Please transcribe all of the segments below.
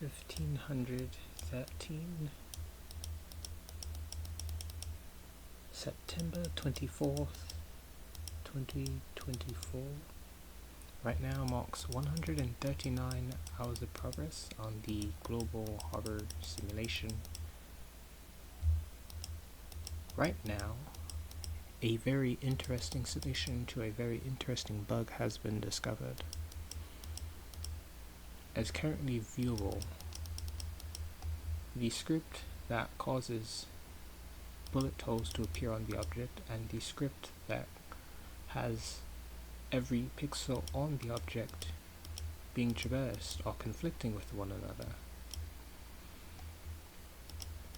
1513, September 24th, 2024. Right now marks 139 hours of progress on the Global Harbor Simulation. Right now, a very interesting solution to a very interesting bug has been discovered. As currently viewable, the script that causes bullet holes to appear on the object and the script that has every pixel on the object being traversed are conflicting with one another.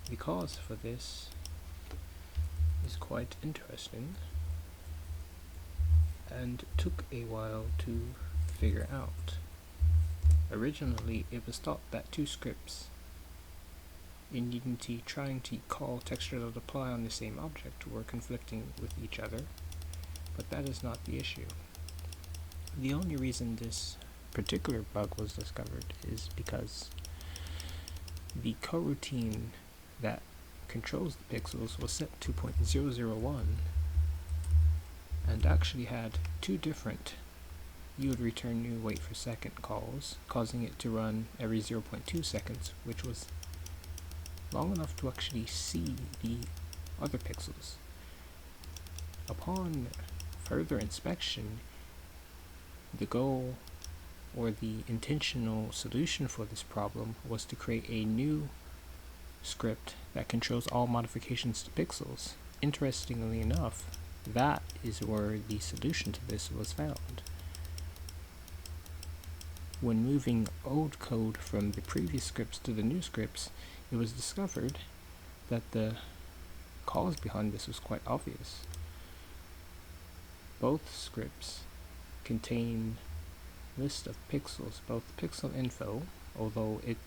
The cause for this is quite interesting and took a while to figure out. Originally, it was thought that two scripts in Unity trying to call texture.apply on the same object were conflicting with each other, but that is not the issue. The only reason this particular bug was discovered is because the coroutine that controls the pixels was set to 2.001 and actually had two different you would return new wait for second calls, causing it to run every 0.2 seconds, which was long enough to actually see the other pixels. Upon further inspection, the goal or the intentional solution for this problem was to create a new script that controls all modifications to pixels. Interestingly enough, that is where the solution to this was found. When moving old code from the previous scripts to the new scripts, it was discovered that the cause behind this was quite obvious. Both scripts contain list of pixels, both pixel info, although its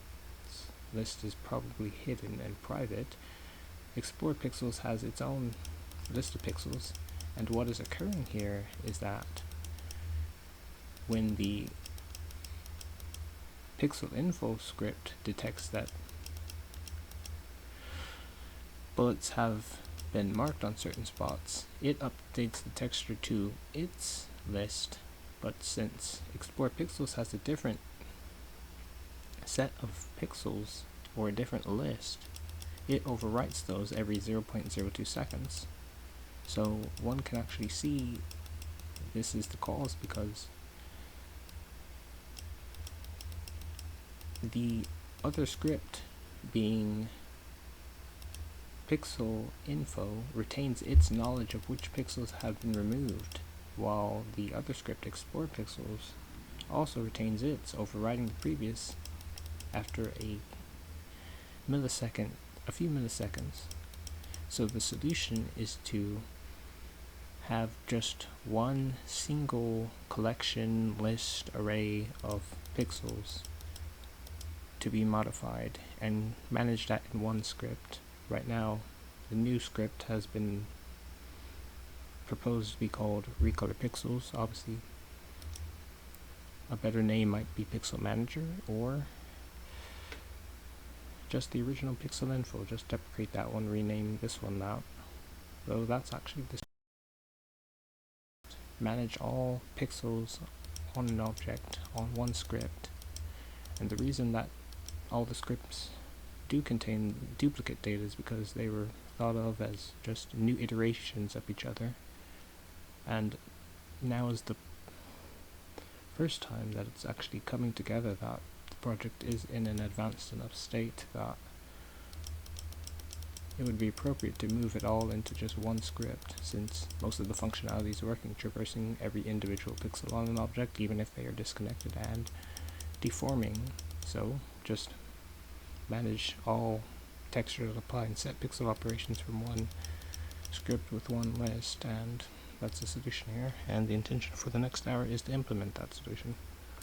list is probably hidden and private. Explore pixels has its own list of pixels, and what is occurring here is that when the pixel info script detects that bullets have been marked on certain spots, it updates the texture to its list, but since Explore Pixels has a different set of pixels or a different list, it overwrites those every 0.02 seconds. So one can actually see this is the cause, because the other script, being pixel info, retains its knowledge of which pixels have been removed, while the other script, Explore Pixels, also retains its, overriding the previous after a few milliseconds. So the solution is to have just one single collection, list, array of pixels to be modified and manage that in one script. Right now, the new script has been proposed to be called Recolor Pixels. Obviously, a better name might be Pixel Manager, or just the original Pixel Info. Just deprecate that one, rename this one out. Though that's actually the manage all pixels on an object on one script. And the reason that all the scripts do contain duplicate data is because they were thought of as just new iterations of each other, and now is the first time that it's actually coming together, that the project is in an advanced enough state that it would be appropriate to move it all into just one script, since most of the functionality is working, traversing every individual pixel on an object, even if they are disconnected and deforming. So just manage all texture.apply and set pixel operations from one script with one list, and that's the solution here, and the intention for the next hour is to implement that solution.